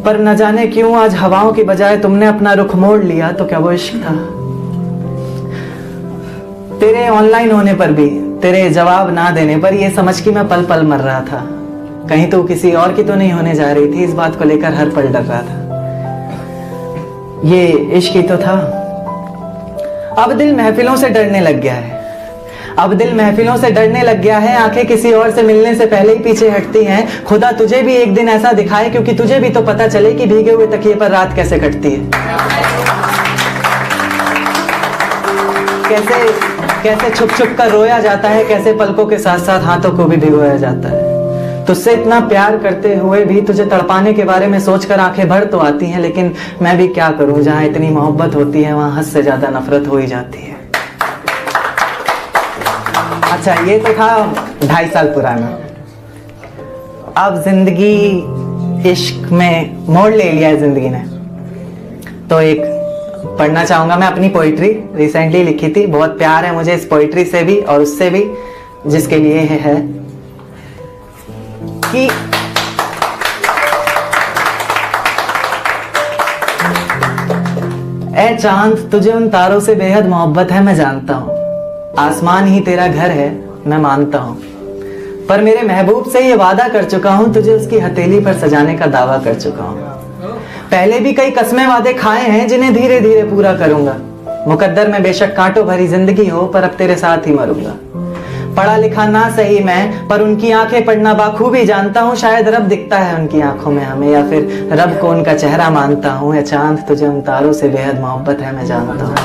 पर न जाने क्यों आज हवाओं की बजाय तुमने अपना रुख मोड़ लिया। तो क्या वो इश्क था? तेरे ऑनलाइन होने पर भी, तेरे जवाब ना देने पर ये समझ के मैं पल पल मर रहा था, कहीं तो किसी और की तो नहीं होने जा रही थी, इस बात को लेकर हर पल डर रहा था। ये इश्क ही तो था। अब दिल महफिलों से डरने लग गया है, अब दिल महफिलों से डरने लग गया है, आंखें किसी और से मिलने से पहले ही पीछे हटती हैं। खुदा तुझे भी एक दिन ऐसा दिखाए, क्योंकि तुझे भी तो पता चले कि भीगे हुए तकिए पर रात कैसे कटती है। कैसे कैसे छुप छुप कर रोया जाता है, कैसे पलकों के साथ साथ हाथों को भी भिगोया जाता है। तुझसे इतना प्यार करते हुए भी तुझे तड़पाने के बारे में सोचकर आंखें भर तो आती हैं, लेकिन मैं भी क्या करूं, जहां इतनी मोहब्बत होती है वहां हद से ज्यादा नफरत हो ही जाती है। अच्छा, ये तो था 2.5 साल पुराना। अब जिंदगी इश्क में मोड़ ले लिया है जिंदगी ने, तो एक पढ़ना चाहूंगा मैं अपनी पोइट्री, रिसेंटली लिखी थी। बहुत प्यार है मुझे इस पोइट्री से भी और उससे भी, जिसके लिए है कि ऐ चांद तुझे उन तारों से बेहद मोहब्बत है, मैं जानता हूं। आसमान ही तेरा घर है, मैं मानता हूं, पर मेरे महबूब से ये वादा कर चुका हूं, तुझे उसकी हथेली पर सजाने का दावा कर चुका हूं। पहले भी कई कसमें वादे खाए हैं जिन्हें धीरे धीरे पूरा करूंगा। मुकद्दर में बेशक कांटों भरी जिंदगी हो, पर अब तेरे साथ ही मरूंगा। पढ़ा लिखा ना सही मैं, पर उनकी आंखें पढ़ना बाखूबी जानता हूँ। शायद रब दिखता है उनकी आंखों में हमें, या फिर रब को उनका चेहरा मानता हूँ। या चांद तुझे उन तारों से बेहद मोहब्बत है, मैं जानता हूँ।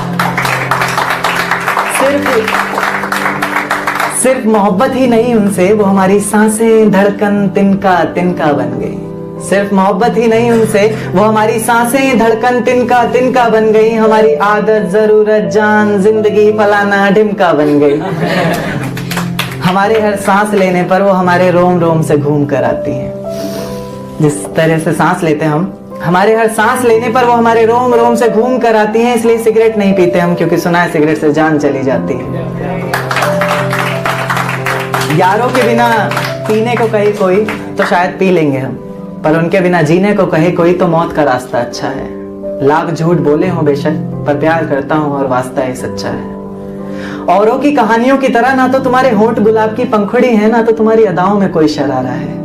सिर्फ मोहब्बत ही नहीं उनसे, वो हमारी सांसें धड़कन तिनका तिनका बन गई। सिर्फ मोहब्बत ही नहीं उनसे, वो हमारी सांसें धड़कन तिनका तिनका बन गई। हमारी आदत, जरूरत, जान, जिंदगी फलाना ढिमका बन गई। हमारे हर सांस लेने पर वो हमारे रोम रोम से घूम कर आती हैं। जिस तरह से सांस लेते हैं हम, हमारे हर सांस लेने पर वो हमारे रोम रोम से घूम कर आती हैं। इसलिए सिगरेट नहीं पीते हम, क्योंकि सुना है सिगरेट से जान चली जाती है। यारों के बिना पीने को कहे कोई तो शायद पी लेंगे हम, पर उनके बिना जीने को कहे कोई तो मौत का रास्ता अच्छा है। लाख झूठ बोले हो बेशक, पर प्यार करता हूं और वास्ता ही सच्चा है। औरों की कहानियों की तरह ना तो तुम्हारे होंठ गुलाब की पंखुड़ी है, ना तो तुम्हारी अदाओं में कोई शरारा है।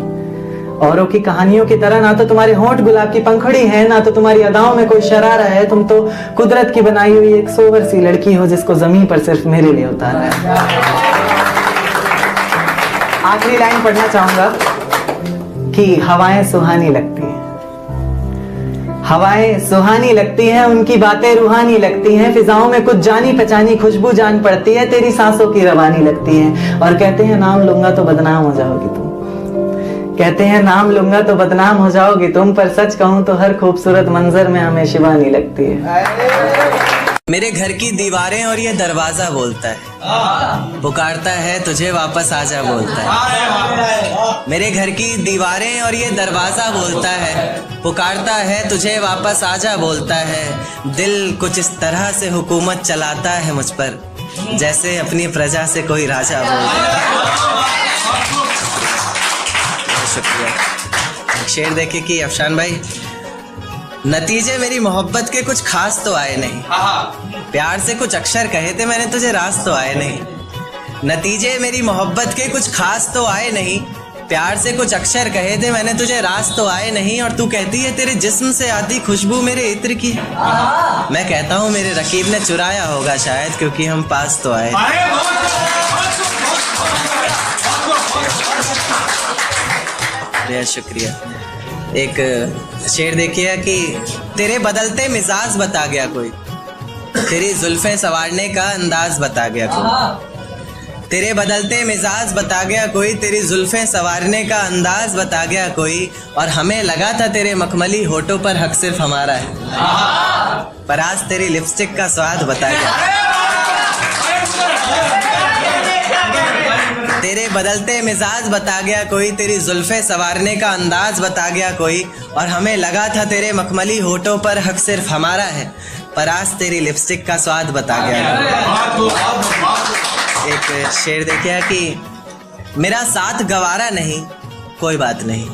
औरों की कहानियों की तरह ना तो तुम्हारे होंठ गुलाब की पंखुड़ी है, ना तो तुम्हारी अदाओं में कोई शरारा है। तुम तो कुदरत की बनाई हुई एक सोवर सी लड़की हो, जिसको जमीन पर सिर्फ मेरे लिए उतारा है। आखिरी लाइन पढ़ना चाहूंगा कि हवाएं सुहानी लगती हैं, हवाएं सुहानी लगती हैं, उनकी बातें रूहानी लगती हैं। फिजाओं में कुछ जानी पहचानी खुशबू जान पड़ती है, तेरी सांसों की रवानी लगती है। और कहते हैं नाम लूंगा तो बदनाम हो जाओगी तुम, कहते हैं नाम लूंगा तो बदनाम हो जाओगी तुम, पर सच कहूं तो हर खूबसूरत मंजर में हमें शिवानी लगती है। मेरे घर की दीवारें और ये दरवाजा बोलता है, पुकारता है तुझे वापस आजा बोलता है। मेरे घर की दीवारें और ये दरवाजा बोलता है, पुकारता है तुझे वापस आजा बोलता है। दिल कुछ इस तरह से हुकूमत चलाता है मुझ पर, जैसे अपनी प्रजा से कोई राजा बोलता है। शुक्रिया। शेर देखे कि अफशान भाई, नतीजे मेरी मोहब्बत के कुछ खास तो आए नहीं, प्यार से कुछ अक्षर कहे थे मैंने तुझे, रास तो आए नहीं। नतीजे मेरी मोहब्बत के कुछ खास तो आए नहीं, प्यार से कुछ अक्षर कहे थे मैंने तुझे, रास तो आए नहीं, और तू कहती है तेरे जिस्म से आती खुशबू मेरे इत्र की। मैं कहता हूँ मेरे रकीब ने चुराया होगा शायद, क्योंकि हम पास तो आए। बेहद शुक्रिया। एक शेर देखिए कि तेरे बदलते मिजाज बता गया कोई, तेरी जुल्फें संवारने का अंदाज बता गया कोई। तेरे बदलते मिजाज बता गया कोई, तेरी जुल्फें संवारने का अंदाज बता गया कोई, और हमें लगा था तेरे मखमली होठों पर हक सिर्फ हमारा है, पर आज तेरी लिपस्टिक का स्वाद बता गया। तेरे बदलते मिजाज बता गया कोई, तेरी जुल्फें संवारने का अंदाज बता गया कोई, और हमें लगा था तेरे मखमली होठों पर हक सिर्फ हमारा है, पर आज तेरी लिपस्टिक का स्वाद बता गया। एक शेर देखिए कि मेरा साथ गवारा नहीं कोई बात नहीं,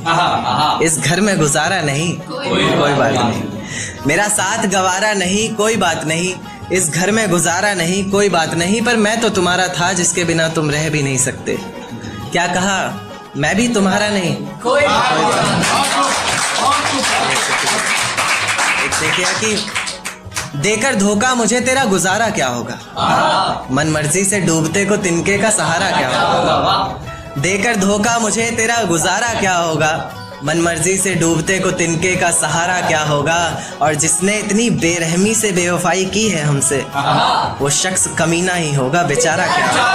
इस घर में गुजारा नहीं कोई बात नहीं, मेरा साथ गवारा नहीं कोई बात नहीं, इस घर में गुजारा नहीं कोई बात नहीं, पर मैं तो तुम्हारा था जिसके बिना तुम रह भी नहीं सकते। क्या कहा, मैं भी तुम्हारा नहीं कोई बात नहीं। एक देखिए कि देकर धोखा मुझे तेरा गुजारा क्या होगा, मन मर्जी से डूबते को तिनके का सहारा क्या होगा। देकर धोखा मुझे तेरा गुजारा क्या होगा, मन मर्जी से डूबते को तिनके का सहारा क्या होगा, और जिसने इतनी बेरहमी से बेवफाई की है हमसे, वो शख्स कमीना ही होगा बेचारा क्या होगा।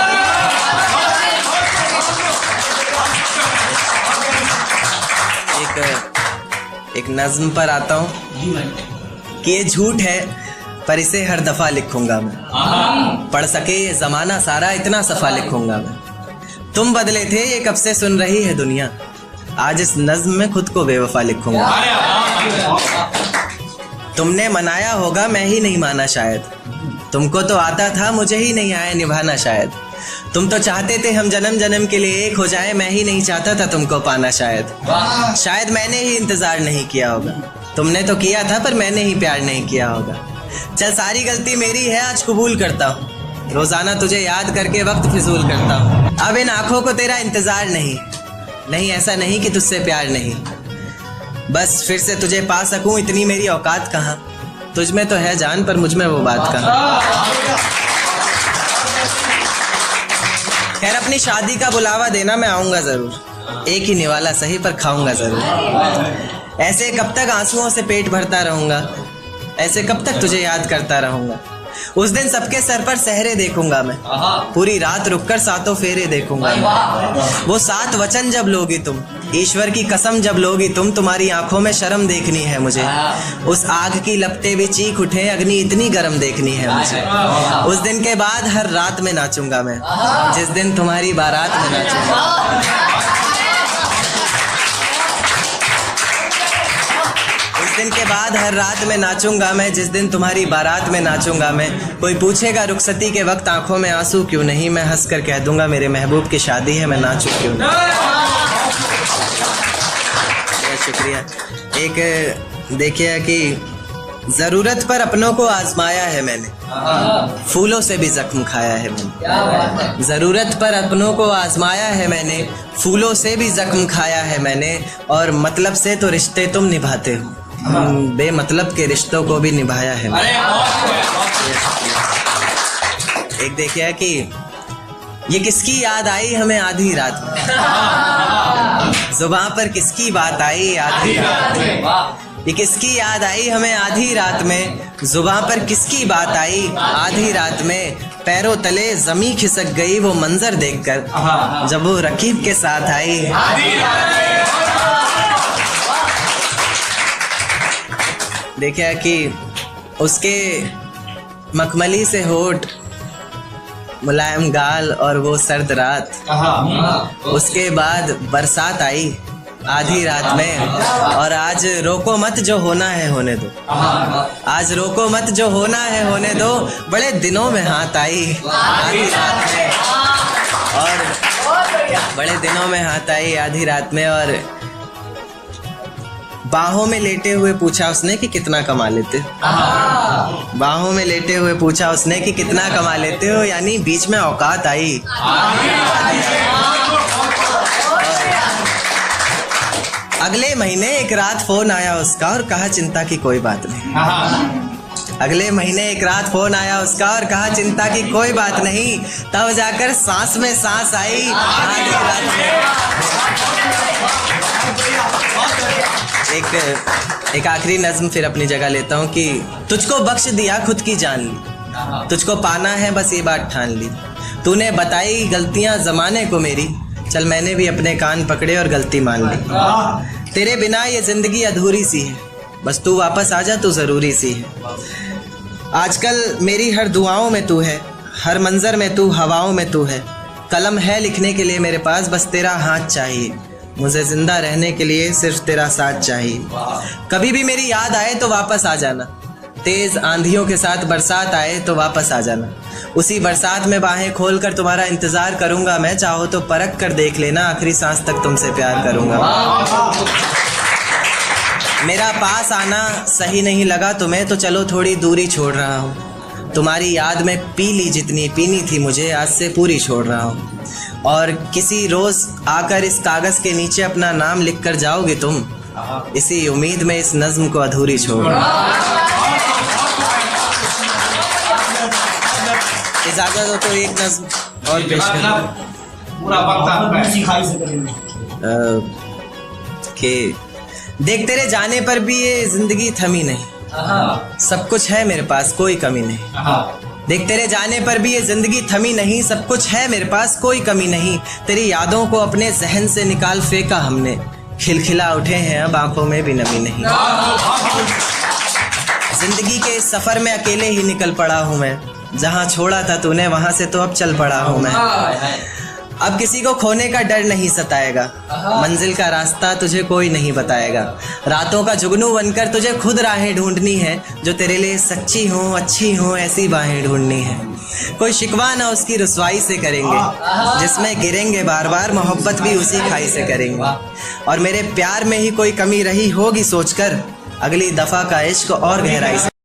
एक नज्म पर आता हूँ कि ये झूठ है पर इसे हर दफा लिखूंगा मैं, पढ़ सके ये जमाना सारा इतना सफा लिखूंगा मैं। तुम बदले थे ये कब से सुन रही है दुनिया, आज इस नज्म में खुद को बेवफा लिखूंगा। तुमने मनाया होगा मैं ही नहीं माना शायद, तुमको तो आता था मुझे ही नहीं आया निभाना शायद। तुम तो चाहते थे हम जन्म जन्म के लिए एक हो जाए, मैं ही नहीं चाहता था तुमको पाना शायद। शायद मैंने ही इंतजार नहीं किया होगा, तुमने तो किया था पर मैंने ही प्यार नहीं किया होगा। चल सारी गलती मेरी है आज कबूल करता हूँ, रोजाना तुझे याद करके वक्त फिजूल करता हूँ। अब इन आंखों को तेरा इंतजार नहीं ऐसा नहीं कि तुझसे प्यार नहीं, बस फिर से तुझे पा सकूं इतनी मेरी औकात कहाँ। तुझ में तो है जान पर मुझ में वो बात कहाँ। खैर अपनी शादी का बुलावा देना मैं आऊंगा जरूर, एक ही निवाला सही पर खाऊंगा जरूर। ऐसे कब तक आंसुओं से पेट भरता रहूंगा, ऐसे कब तक तुझे याद करता रहूंगा। उस दिन सबके सर पर सहरे देखूंगा मैं, पूरी रात रुककर सातों फेरे देखूंगा मैं। वो 7 वचन जब लोगी तुम, ईश्वर की कसम जब लोगी तुम, तुम्हारी आंखों में शर्म देखनी है मुझे। उस आग की लपटें भी चीख उठे, अग्नि इतनी गर्म देखनी है मुझे। उस दिन के बाद हर रात में नाचूंगा मैं, जिस दिन तुम्हारी बारात में नाचूंगा। दिन के बाद हर रात में नाचूंगा मैं, जिस दिन तुम्हारी बारात में नाचूंगा मैं। कोई पूछेगा रुखसती के वक्त आंखों में आंसू क्यों नहीं, मैं हंस कर कह दूंगा मेरे महबूब की शादी है, मैं नाचूं क्यों नहीं। बहुत शुक्रिया। एक देखिए कि जरूरत पर अपनों को आजमाया है मैंने, फूलों से भी जख्म खाया है मैंने। जरूरत पर अपनों को आजमाया है मैंने, फूलों से भी जख्म खाया है मैंने। और मतलब से तो रिश्ते तुम निभाते हो, बेमतलब के रिश्तों को भी निभाया है। एक देखिए कि ये किसकी याद आई हमें आधी रात में, जुबान पर किसकी बात आई आधी रात में। ये किसकी याद आई हमें आधी रात में, जुबान पर किसकी बात आई आधी रात में। पैरों तले जमी खिसक गई वो मंजर देखकर, जब वो रकीब के साथ आई। देखिए कि उसके मखमली से होठ, मुलायम गाल और वो सर्द रात। उसके बाद बरसात आई आधी रात में, और आज रोको मत जो होना है होने दो। आज रोको मत जो होना है होने दो, बड़े दिनों में हाथ आई आधी रात में, और बड़े दिनों में हाथ आई आधी रात में। और बाहों में लेटे हुए पूछा उसने कि कितना कमा लेते हो। बाहों में लेटे हुए पूछा उसने कि कितना कमा लेते हो, यानी बीच में औकात आई। अगले महीने एक रात फोन आया उसका और कहा चिंता की कोई बात नहीं। अगले महीने एक रात फोन आया उसका और कहा चिंता की कोई बात नहीं। तब जाकर सांस में सांस आई। एक आखिरी नज्म फिर अपनी जगह लेता हूँ कि तुझको बख्श दिया खुद की जान ली, तुझको पाना है बस ये बात ठान ली। तूने बताई गलतियां जमाने को मेरी, चल मैंने भी अपने कान पकड़े और गलती मान ली। तेरे बिना ये जिंदगी अधूरी सी है, बस तू वापस आ जा, तू जरूरी सी है। आजकल मेरी हर दुआओं में तू है, हर मंजर में तू, हवाओं में तू है। कलम है लिखने के लिए मेरे पास, बस तेरा हाथ चाहिए। मुझे जिंदा रहने के लिए सिर्फ तेरा साथ चाहिए। कभी भी मेरी याद आए तो वापस आ जाना, तेज आंधियों के साथ बरसात आए तो वापस आ जाना। उसी बरसात में बाहें खोलकर तुम्हारा इंतजार करूंगा मैं। चाहो तो परख कर देख लेना, आखिरी सांस तक तुमसे प्यार करूंगा। मेरा पास आना सही नहीं लगा तुम्हें तो चलो थोड़ी दूरी छोड़ रहा हूँ। तुम्हारी याद में पी ली जितनी पीनी थी मुझे, आज से पूरी छोड़ रहा हूँ। और किसी रोज आकर इस कागज के नीचे अपना नाम लिख कर जाओगे तुम, इसी उम्मीद में इस नज्म को अधूरी छोड़ रहा हूँ। इजाजत हो तो एक नज्म और पेश कि देख तेरे जाने पर भी ये जिंदगी थमी नहीं, सब कुछ है मेरे पास कोई कमी नहीं। देख तेरे जाने पर भी ये जिंदगी थमी नहीं, सब कुछ है मेरे पास कोई कमी नहीं। तेरी यादों को अपने जहन से निकाल फेंका हमने, खिलखिला उठे हैं अब आंखों में भी नमी नहीं। जिंदगी के इस सफर में अकेले ही निकल पड़ा हूँ मैं, जहाँ छोड़ा था तूने वहां से तो अब चल पड़ा हूँ मैं। अब किसी को खोने का डर नहीं सताएगा, मंजिल का रास्ता तुझे कोई नहीं बताएगा। रातों का जुगनू बनकर तुझे खुद राहें ढूंढनी है, जो तेरे लिए सच्ची हो अच्छी हो ऐसी बाहें ढूंढनी है। कोई शिकवा ना उसकी रुसवाई से करेंगे, जिसमें गिरेंगे बार बार मोहब्बत भी उसी खाई से करेंगे। और मेरे प्यार में ही कोई कमी रही होगी सोचकर, अगली दफा का इश्क और गहराई से